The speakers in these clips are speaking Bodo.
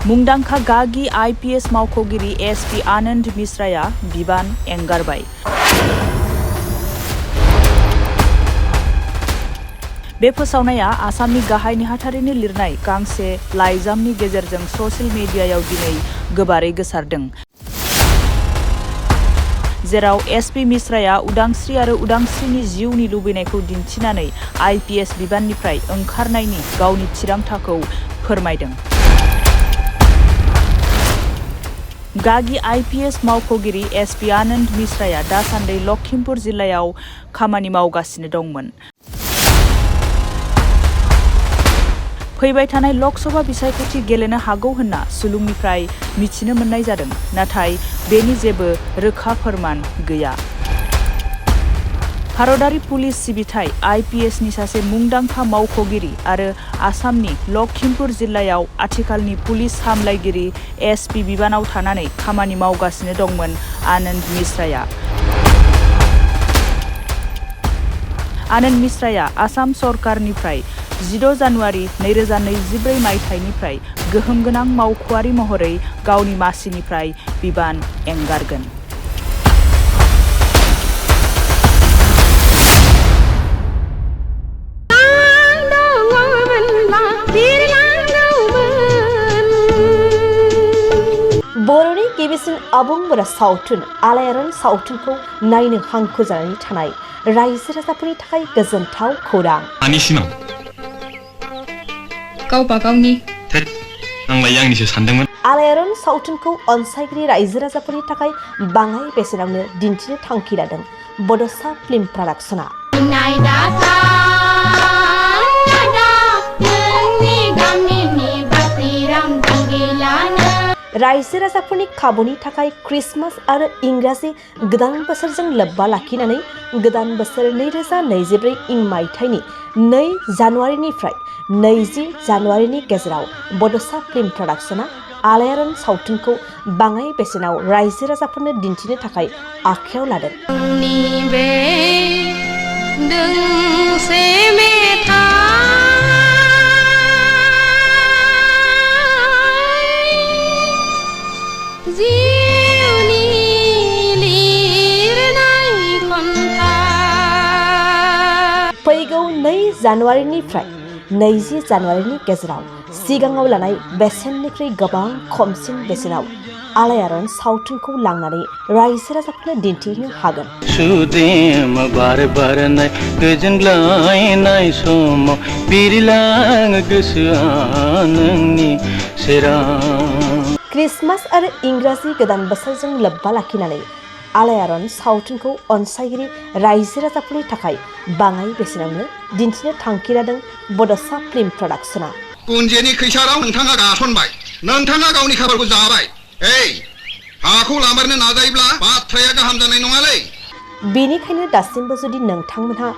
मुंदांखा गागि आइ.प मावख'गिरि एस.पि. आनन्द मिश्राया बिबान एंगारबाय। बे फोसावनाया आसामनि गाहाय नेहाथारिनि लिरनाय गांसे लाइजामनि गेजेरजों ससियेल मिडियायाव दिनै गोबारै गोसारदों। जेराव एस.पि. मिश्राया उदांस्रि आरो उदांस्रिनि जिउनि लुबैनायखौ दिन्थिनानै आइ.पि.एस. बिबाननिफ्राय ओंखारनायनि गावनि थिरांथाखौ फोरमायदों। गागि आइ.पि.एस. मावख'गिरि एस.पि. आनन्द मिश्राया दासान्दि लखिमपुर जिल्लायाव खामानि मावगासिनो दंमोन। फैबाय थानाय लकसभा बिसायख'थि गेलेनो हागौ होनना सुलुंनिफ्राय मिथिनो मोननाय जादों, नाथाय बेनि जेबो रोखा फोरमान गैया। भारतारि पुलिस सिबिथाइ आइ.पि.एस. नि सासे मुंदांखा मावख'गिरि आरो आसामनि लखिमपुर जिल्लायाव आथिखालनि पुलिस सामलायगिरि एस.पि. बिबानाव थानानै खामानि मावगासिनो दंमोन आनन्द मिश्राया। आनन्द मिश्राया आसाम सरकारनिफ्राय 16 जानुवारि 2024 मायथाइनिफ्राय गोहोम गोनां मावख'आरि महरै गावनि मासिनिफ्राय बिबान एंगारगोन। बर'नि गिबिसिन आबुं बर' सावथुन आलायारन सावथुनखौ नायनो हांखुर जानानै थानाय रायजो राजाफोरनि थाखाय गोजोनथाव खौरां। गावबा गावनि आंलाय आंनिसो सानदोंमोन। आलायारन सावथुनखौ अनसायगिरि रायजो राजाफोरनि थाखाय बाङाय बेसेनावनो दिन्थिनो थांखि लादों बड'सा फिल्म प्रडाक्शना। रायजो राजाफोरनि खाबुनि थाखाय क्रिसमास आरो इंराजि गोदान बोसोरजों लोब्बा लाखिनानै गोदान बोसोर 2024 इं मायथाइनि 2 जानुवारिनिफ्राय 20 जानुवारिनि गेजेराव बड'सा फिल्म प्रडाक्शना आलायारन सावथुनखौ बाङाय बेसेनाव रायजो राजाफोरनो दिन्थिनो थाखाय आखायाव लादों। फैगौ 2 जानुवारिनिफ्राय 20 जानुवारिनि गेजेराव सिगाङाव लानाय बेसेननिख्रुइ गोबां खमसिन बेसेनाव आलायारन सावथुनखौ लांनानै रायजो राजाफोरनो दिन्थिनो हागोन। सुदेम बार बारनाय गोजोनग्लायनाय समाव बिरलाङो गोसोआ नोंनि सेराव। क्रिसमास आरो इंराजि गोदान बोसोरजों लोब्बा लाखिनानै आलायारन सावथुनखौ अनसायगिरि रायजो राजाफोरनि थाखाय बाङाय बेसेनावनो दिन्थिनो थांखि लादों बड'सा फिल्म प्रडाक्शना। कुन्जेनि खैसाराव नोंथाङा गासनबाय, नोंथाङा गावनि खाफालखौ जाबाय। हाखौ लामारनो नाजायोब्ला बाथ्राया गाहाम जानाय नङालै। बेनिखायनो दासिमबो जुदि नोंथांमोनहा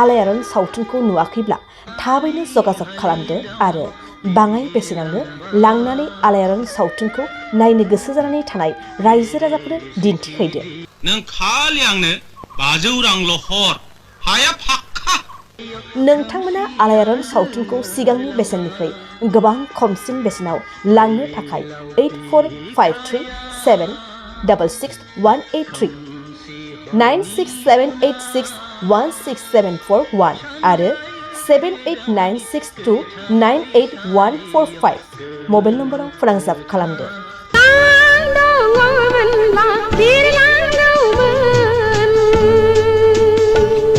आलायारन सावथुनखौ नुवाखैब्ला थाबैनो जगाजग खालामदो आरो बाङाय बेसेनावनो लांनानै आलायारन सावथुनखौ नायनो गोसो जानानै थानाय रायजो राजाफोरनो दिन्थिहैदो। नों खालि आंनो 500 रांल' हर, हाया फाक्का। नोंथांमोना आलायारन सावथुनखौ सिगांनि बेसेननिफ्राय गोबां खमसिन बेसेनाव लांनो थाखाय 8453766183 9678616741 आरो 7896298145 मबाइल नम्बराव फोनांजाब खालामदो।